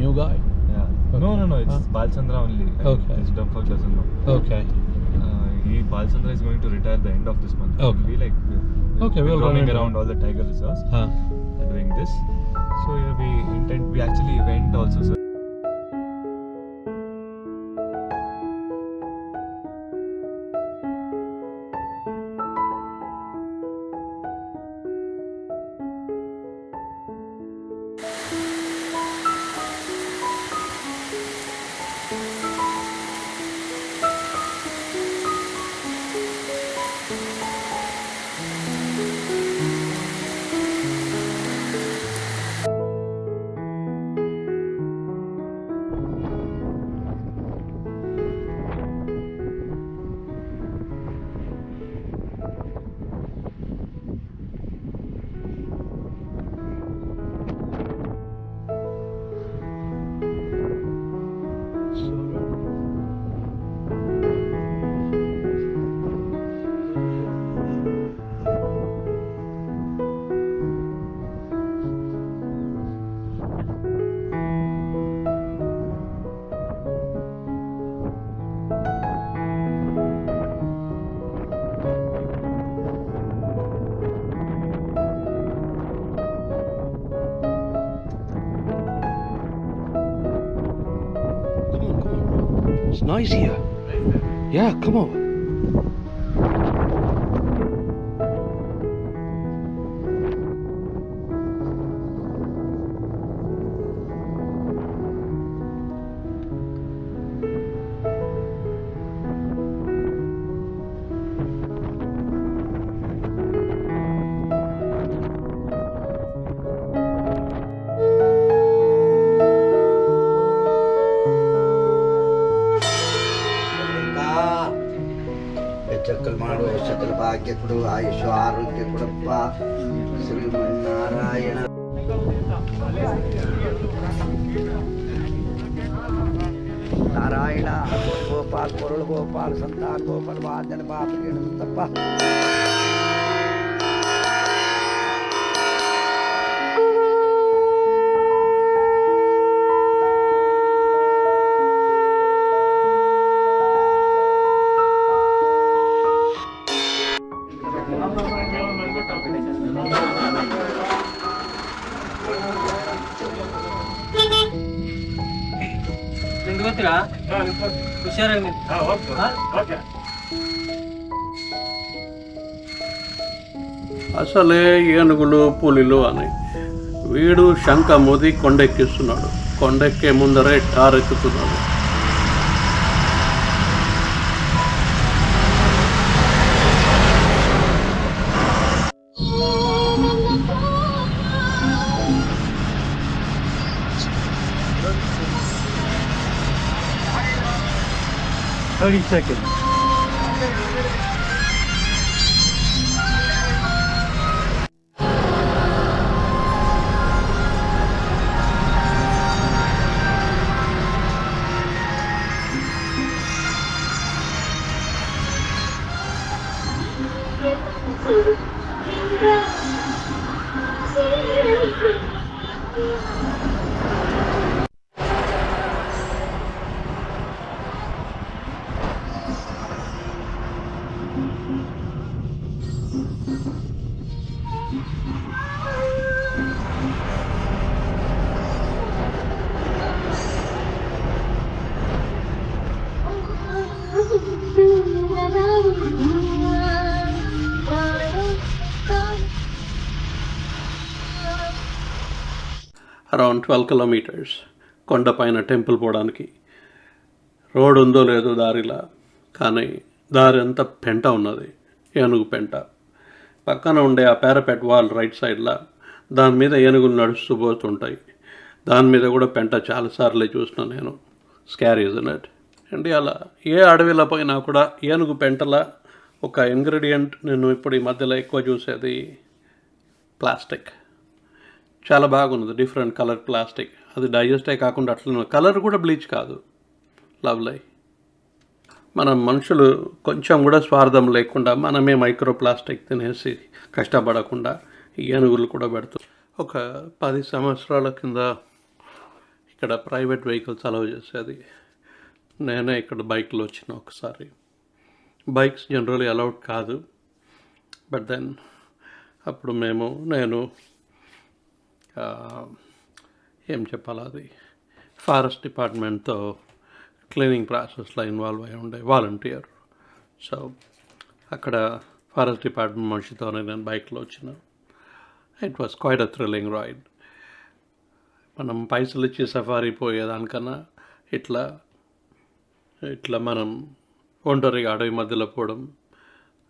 new guy? Yeah. Okay. No. It's Balchandra only. Okay. This Dumpfuck doesn't know. Okay. Balchandra is going to retire the end of this month. Okay. We'll be like Okay, we'll roaming run into around all the tiger reserves Huh. doing this. So we actually went also, sir. It's nice here. Yeah, come on. ಚಕ್ಕಲ್ ಮಾಡು ಸಕಲ ಭಾಗ್ಯ ಕೊಡು ಆಯುಷ್ ಆರೋಗ್ಯ ಕೊಡಪ್ಪ ಶ್ರೀಮನ್ನಾರಾಯಣ ನಾರಾಯಣ ಗೋಪಾಲ್ ಕೊರಳು ಗೋಪಾಲ್ ಸಂತಾನ ಗೋಪಾಲ್ ವಾದನ ಬಾಪ ತಪ್ಪ అసలే ఏనుగులు పులిలు అని వీడు శంఖ మోది కొండెక్కిస్తున్నాడు. కొండెక్కే ముందరే టారెక్కుతున్నాడు. అరౌండ్ 12 కిలోమీటర్స్ కొండపైన టెంపుల్ పోవడానికి. రోడ్ ఉందో లేదో దారిలా, కానీ దారి అంతా పెంట ఉన్నది, ఏనుగు పెంట. పక్కన ఉండే ఆ పారాపెట్ వాల్ రైట్ సైడ్లో దాని మీద ఏనుగులు నడుస్తూ పోతుంటాయి. దాని మీద కూడా పెంట చాలాసార్లే చూసిన నేను. Scary isn't it. ఇండియాలో ఏ అడవిలో పోయినా కూడా ఏనుగు పెంటల ఒక ఇంగ్రీడియంట్ నేను ఇప్పుడు ఈ మధ్యలో ఎక్కువ చూసేది ప్లాస్టిక్. చాలా బాగున్నది, డిఫరెంట్ కలర్ ప్లాస్టిక్. అది డైజెస్టే కాకుండా అట్లా కలర్ కూడా బ్లీచ్ కాదు, లవ్లీ. మనం మనుషులు కొంచెం కూడా స్వార్థం లేకుండా మనమే మైక్రో ప్లాస్టిక్ తినేసి కష్టపడకుండా ఈ ఏనుగులు కూడా పెడుతుంది. ఒక 10 సంవత్సరాల కింద ఇక్కడ ప్రైవేట్ వెహికల్స్ అలౌ చేసేది. నేనే ఇక్కడ బైక్లో వచ్చిన ఒకసారి. బైక్స్ జనరల్లీ అలౌడ్ కాదు, బట్ దెన్ అప్పుడు నేను ఏం చెప్పాలి, అది ఫారెస్ట్ డిపార్ట్మెంట్తో క్లీనింగ్ ప్రాసెస్లో ఇన్వాల్వ్ అయి ఉండే వాలంటీర్. సో అక్కడ ఫారెస్ట్ డిపార్ట్మెంట్ మనిషితోనే నేను బైక్లో వచ్చిన. It was quite a thrilling ride. మనం పైసలు ఇచ్చి సఫారీ పోయేదానికన్నా ఇట్లా మనం ఒంటరిగా అడవి మధ్యలో పోవడం,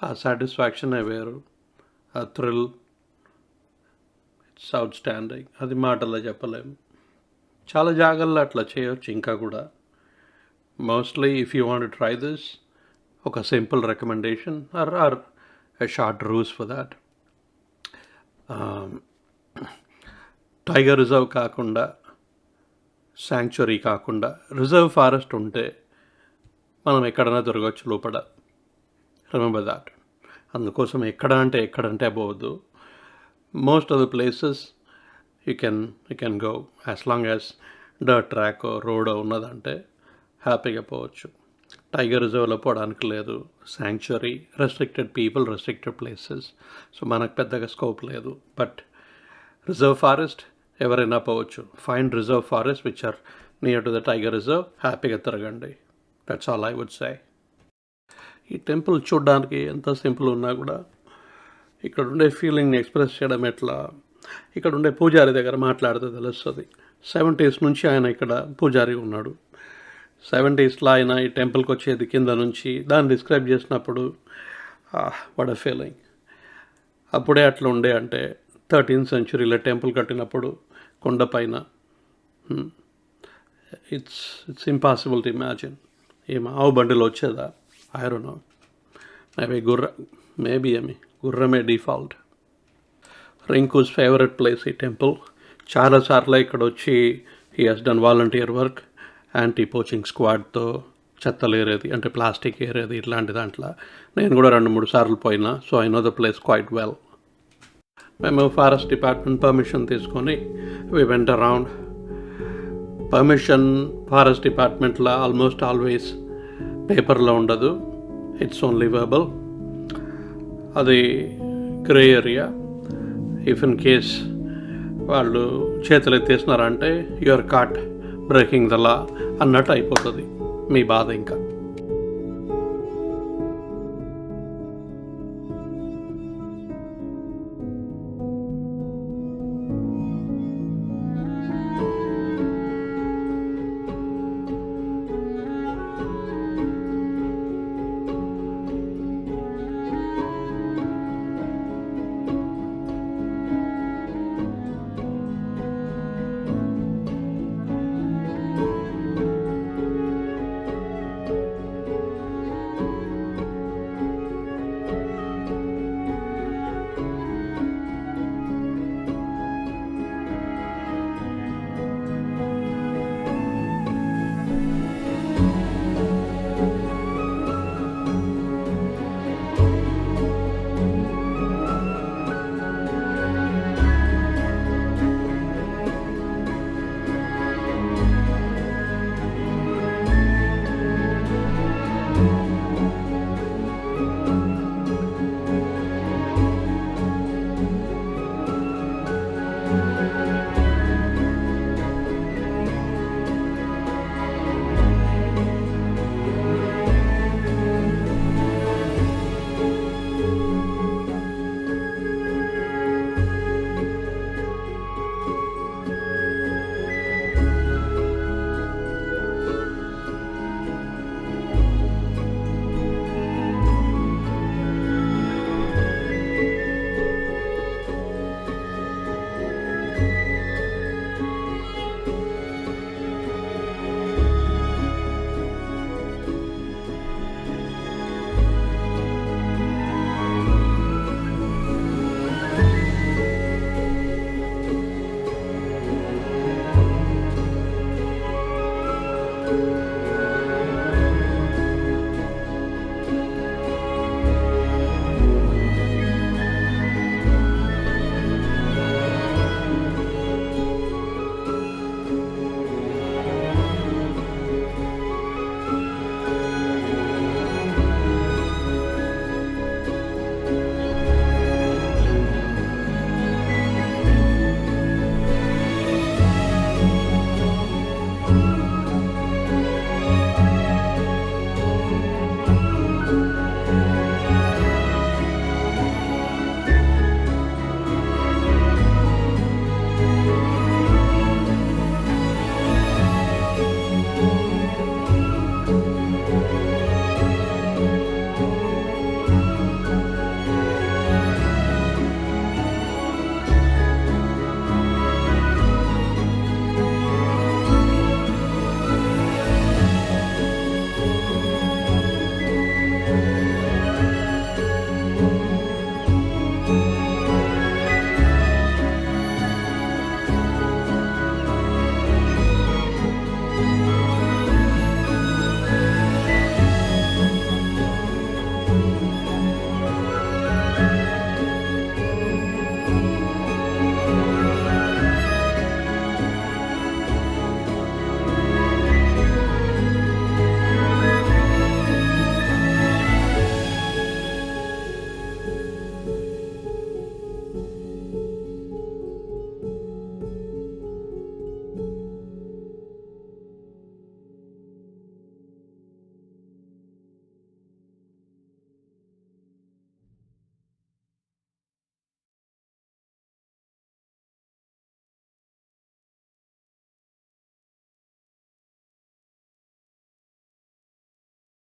ఆ సాటిస్ఫాక్షనే వేరు, ఆ థ్రిల్, ఇట్స్ అవుట్ స్టాండింగ్. అది మాటల్లో చెప్పలేము. చాలా జాగాల్లో అట్లా చేయొచ్చు ఇంకా కూడా. Mostly if you want to try this, ఒక simple recommendation or a short rules for that. Tiger reserve కాకుండా, శాంక్చురీ కాకుండా రిజర్వ్ ఫారెస్ట్ ఉంటే మనం ఎక్కడైనా దొరకవచ్చు లోపల. Remember that. అందుకోసం ఎక్కడంటే పోవద్దు. Most of the places you can go as long as dirt track road ఉన్నదంటే హ్యాపీగా పోవచ్చు. టైగర్ రిజర్వ్లో పోవడానికి లేదు. Sanctuary, restricted people, restricted places. So మనకు పెద్దగా స్కోప్ లేదు. బట్ రిజర్వ్ ఫారెస్ట్ ఎవరైనా పోవచ్చు. Find reserve forest which are near to the tiger reserve. హ్యాపీగా తిరగండి. That's all I would say. ఈ టెంపుల్ చూడడానికి ఎంత సింపుల్ ఉన్నా కూడా ఇక్కడ ఉండే ఫీలింగ్ని ఎక్స్ప్రెస్ చేయడం ఎట్లా, ఇక్కడ ఉండే పూజారి దగ్గర మాట్లాడితే తెలుస్తుంది. 70s నుంచి ఆయన ఇక్కడ పూజారి ఉన్నాడు. 70sలో ఆయన ఈ టెంపుల్కి వచ్చేది కింద నుంచి. దాన్ని డిస్క్రైబ్ చేసినప్పుడు వాట్ ఎ ఫీలింగ్. అప్పుడే అట్లా ఉండే అంటే 13th centuryలో టెంపుల్ కట్టినప్పుడు కొండపైన. It's impossible to imagine. ఏం ఆవు బండిలో వచ్చేదా? I don't know. గుర్రమే డిఫాల్ట్. రింకుస్ ఫేవరెట్ ప్లేస్ ఈ టెంపుల్. చాలాసార్లు ఇక్కడ వచ్చి he has done volunteer work. Anti poaching స్క్వాడ్తో చెత్తలు ఏరేది, అంటే ప్లాస్టిక్ ఏరేది, ఇట్లాంటి దాంట్లో నేను కూడా 2-3 సార్లు పోయినా. So I know the place quite well. మేము ఫారెస్ట్ డిపార్ట్మెంట్ పర్మిషన్ తీసుకొని we went around. Permission forest డిపార్ట్మెంట్లో ఆల్మోస్ట్ ఆల్వేస్ పేపర్లో ఉండదు. It's only verbal. అది grey area. If in case వాళ్ళు చేతులు ఎత్తేసినారంటే you're caught breaking the law అన్నట్టు అయిపోతుంది. మీ బాధ ఇంకా.